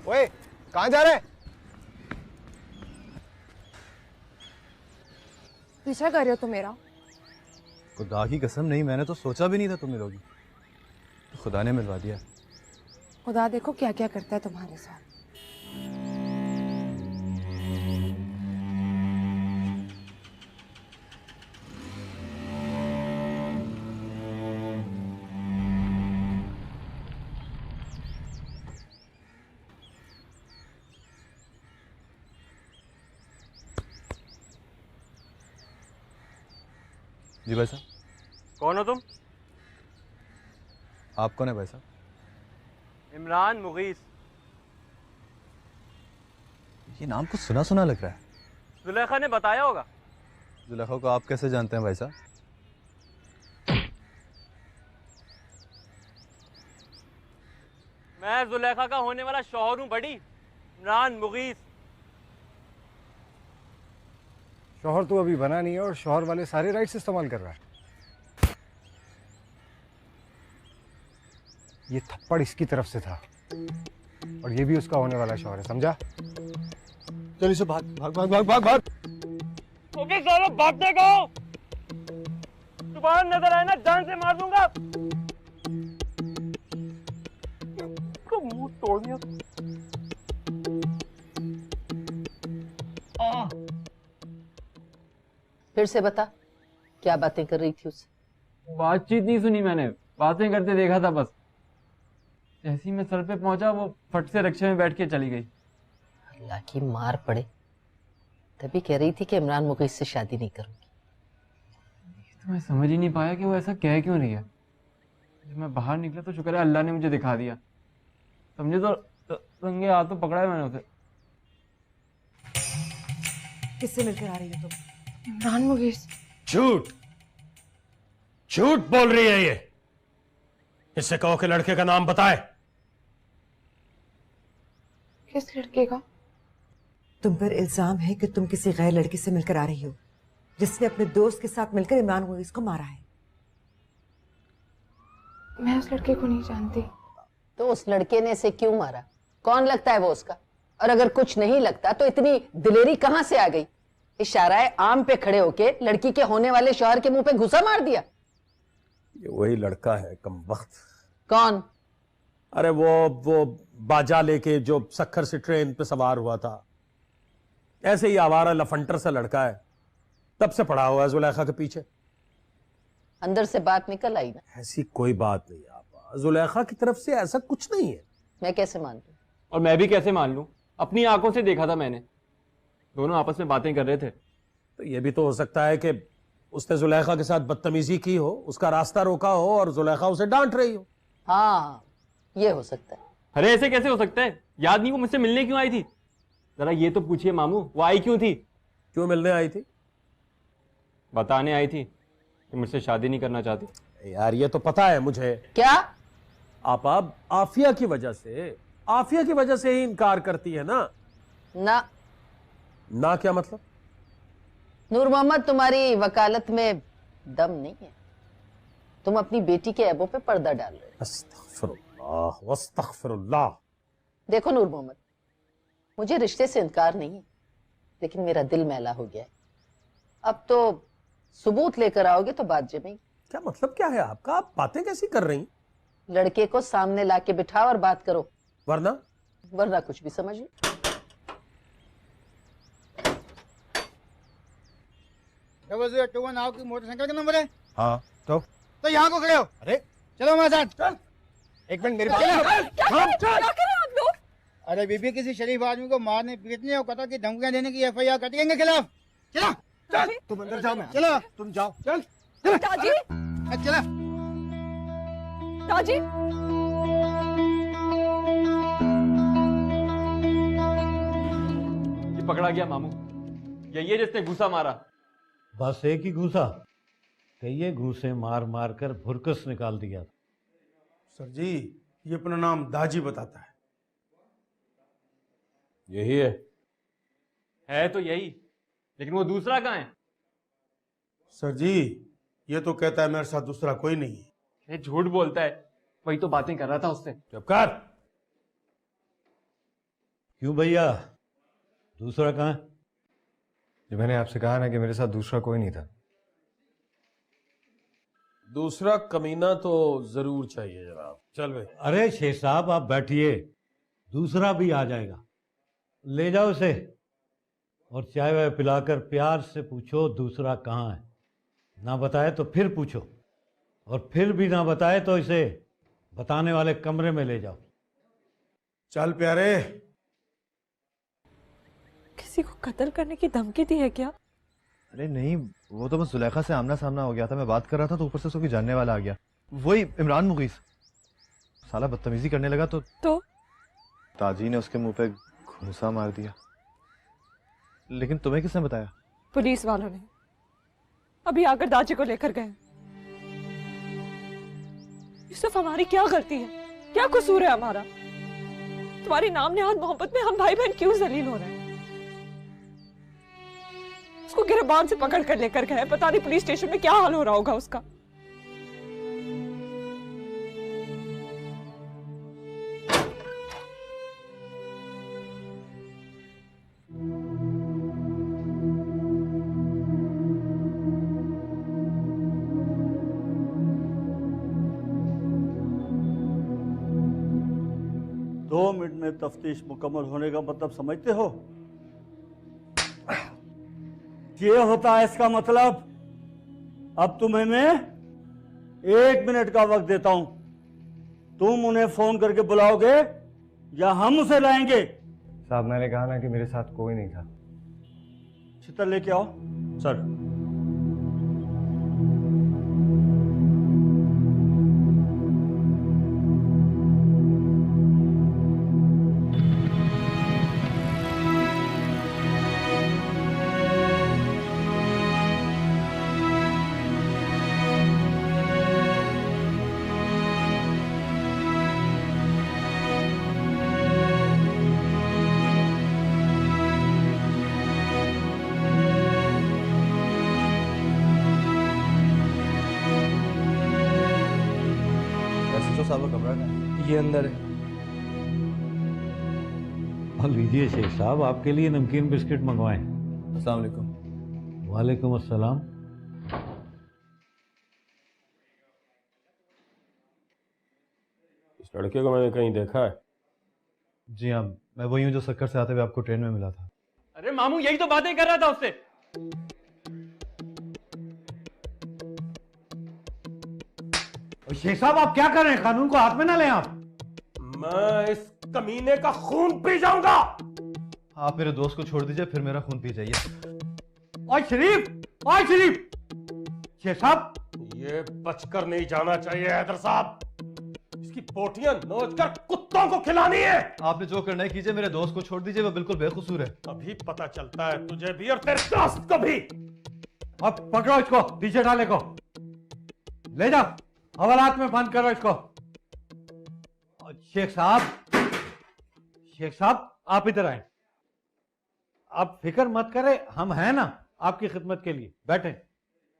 ओए, कहाँ जा रहे? पीछा कर रहे हो तुम मेरा? खुदा की कसम नहीं, मैंने तो सोचा भी नहीं था तुम मिलोगी, तो खुदा ने मिलवा दिया। खुदा देखो क्या क्या करता है तुम्हारे साथ। जी भाई साहब। कौन हो तुम? आप कौन है भाई साहब? इमरान मुगीस। ये नाम कुछ सुना सुना लग रहा है। जुलेखा ने बताया होगा। जुलेखा को आप कैसे जानते हैं भाई साहब? मैं जुलेखा का होने वाला शौहर हूँ बड़ी, इमरान मुगीस। शौहर तो अभी बना नहीं है और शौहर वाले सारे राइट्स इस्तेमाल कर रहा है। ये थप्पड़ इसकी तरफ से था और ये भी उसका होने वाला शौहर है, समझा? चल इसे भाग भाग भाग भाग भाग भाग। ओके सालो भागते कहो। दोबारा नजर आए ना जान से मार दूंगा। तो मुंह तोड़ दिया। फिर से बता, क्या बातें कर रही थी उससे? बातचीत नहीं सुनी मैंने, बातें करते देखा था बस। जैसे ही मैं सर पे पहुंचा वो फट से रिक्शे में बैठ के चली गई। अल्लाह की मार पड़े, तभी कह रही थी कि इमरान मुगीस से शादी नहीं करूंगी। तो मैं समझ ही नहीं पाया कि वो ऐसा कह क्यों रही है। जब मैं बाहर निकला तो शुक्र है अल्लाह ने मुझे दिखा दिया। समझे तो रंगे हाथों पकड़ा है मैंने उसे। किससे मिलकर आ रही हो तुम? इमरान मुगीस। झूठ झूठ बोल रही है ये। इससे कहो कि लड़के का नाम बताए। किस लड़के का? तुम पर इल्जाम है कि तुम किसी गैर लड़की से मिलकर आ रही हो जिसने अपने दोस्त के साथ मिलकर इमरान मुगीस को मारा है। मैं उस लड़के को नहीं जानती। तो उस लड़के ने इसे क्यों मारा? कौन लगता है वो उसका? और अगर कुछ नहीं लगता तो इतनी दिलेरी कहां से आ गई? इशारा आम पे खड़े होके लड़की के होने वाले शौहर के मुंह पे घुसा मार दिया। ये वही लड़का है कमबख्त। कौन? अरे वो बाजा लेके जो सक्खर से ट्रेन पे सवार हुआ था, ऐसे ही आवारा लफंटर सा लड़का है, तब से पड़ा हुआ है जुलेखा के पीछे। अंदर से बात निकल आई ना? ऐसी कोई बात नहीं आपा, जुलेखा की तरफ से ऐसा कुछ नहीं है। मैं कैसे मान लूं? और मैं भी कैसे मान लूं? अपनी आंखों से देखा था मैंने, दोनों आपस में बातें कर रहे थे। तो ये भी तो हो सकता है कि उसने जुलेखा के साथ बदतमीजी की हो, उसका रास्ता रोका हो और जुलेखा उसे डांट रही हो। हाँ, ये हो सकता है। अरे ऐसे कैसे हो सकता है? याद नहीं वो मुझसे मिलने क्यों आई थी? जरा ये तो पूछिए मामू, वो आई क्यों थी? क्यों मिलने आई थी? बताने आई थी कि मुझसे शादी नहीं करना चाहती। यार ये तो पता है मुझे। क्या? आपा आफिया की वजह से ही इनकार करती है ना? ना क्या मतलब? नूर मोहम्मद, तुम्हारी वकालत में दम नहीं है। तुम अपनी बेटी के ऐबों पे पर्दा डाल रहे हो। अस्तगफिरुल्लाह वस्तगफिरुल्लाह। देखो नूर मोहम्मद, मुझे रिश्ते से इनकार नहीं है, लेकिन मेरा दिल मैला हो गया है। अब तो सबूत लेकर आओगे तो बात जमेगी। क्या मतलब क्या है आपका? आप बातें कैसी कर रही? लड़के को सामने लाके बिठाओ और बात करो, वरना कुछ भी समझ लो। नाव की मोटरसाइकिल का नंबर है? हाँ तो यहाँ को खड़े हो। अरे चलो मेरे साथ। चल एक मिनट मेरे पास। अरे बीबी, किसी शरीफ आदमी को मारने पीटने और कत्ल की धमकियां देने की एफआईआर कटी के खिलाफ। चलो चल, तुम अंदर जाओ। मैं चलो, तुम जाओ। चल दादी, चला दादी। ये पकड़ा गया मामू, यही है जिसने घूसा मारा। बस एक ही घूसा? कई घूसे मार मार कर भुरकस निकाल दिया। सर जी, ये अपना नाम दाजी बताता है। यही है तो यही, लेकिन वो दूसरा कहाँ है? सर जी, ये तो कहता है मेरे साथ दूसरा कोई नहीं है। ये झूठ बोलता है, वही तो बातें कर रहा था उससे। चुप कर। क्यों भैया, दूसरा कहाँ है? जी मैंने आपसे कहा ना कि मेरे साथ दूसरा कोई नहीं था। दूसरा कमीना तो जरूर चाहिए जनाब। चल भाई। अरे शेख साहब आप बैठिए, दूसरा भी आ जाएगा। ले जाओ उसे और चाय वाय पिलाकर प्यार से पूछो दूसरा कहाँ है। ना बताए तो फिर पूछो, और फिर भी ना बताए तो इसे बताने वाले कमरे में ले जाओ। चल प्यारे। किसी को कत्ल करने की धमकी दी है क्या? अरे नहीं, वो तो बस जुलेखा से आमना सामना हो गया था। मैं बात कर रहा था तो ऊपर से उसको जानने वाला आ गया, वही इमरान मुगीस। साला बदतमीजी करने लगा तो ताजी ने उसके मुंह पे घूंसा मार दिया। लेकिन तुम्हें किसने बताया? पुलिस वालों ने अभी आकर दाजी को लेकर गए। यूसुफ हमारी क्या गलती है? क्या कसूर है हमारा? तुम्हारी नाम नेहाद मोहब्बत में हम भाई बहन क्यों जलील हो रहे हैं? उसको गिरबान से पकड़ कर लेकर गए, पता नहीं पुलिस स्टेशन में क्या हाल हो रहा होगा उसका। दो मिनट में तफ्तीश मुकम्मल होने का मतलब समझते हो? ये होता है इसका मतलब। अब तुम्हें मैं 1 मिनट का वक्त देता हूं। तुम उन्हें फोन करके बुलाओगे या हम उसे लाएंगे? साहब मैंने कहा ना कि मेरे साथ कोई नहीं था। छितर लेके आओ। सर। ये अंदर है। और लीजिए शेख साहब, आपके लिए नमकीन बिस्किट मंगवाएं। अस्सलाम वालेकुम। वालेकुम अस्सलाम। इस लड़के को मैंने कहीं देखा है। जी हाँ, मैं वही हूँ जो सक्कर से आते हुए आपको ट्रेन में मिला था। अरे मामू, यही तो बातें कर रहा था उससे। शेख साहब आप क्या कर रहे हैं? कानून को हाथ में ना लें आप। मैं इस कमीने का खून पी जाऊंगा। आप मेरे दोस्त को छोड़ दीजिए, फिर मेरा खून पी जाइए। ओए शरीफ, ओए शरीफ। शेख साहब, ये बचकर नहीं जाना चाहिए हैदर साहब। इसकी पोटियां नोच कर कुत्तों को खिलानी है। आपने जो करना है कीजिए, मेरे दोस्त को छोड़ दीजिए, वो बिल्कुल बेकसूर है। अभी पता चलता है तुझे भी और तेरे दोस्त को भी। अब पकड़ो इसको, पीछे डाले को ले जाओ, हवालात में बंद करो इसको। शेख साहब आप इधर आए। आप फिक्र मत करें, हम हैं ना आपकी खिदमत के लिए। बैठे।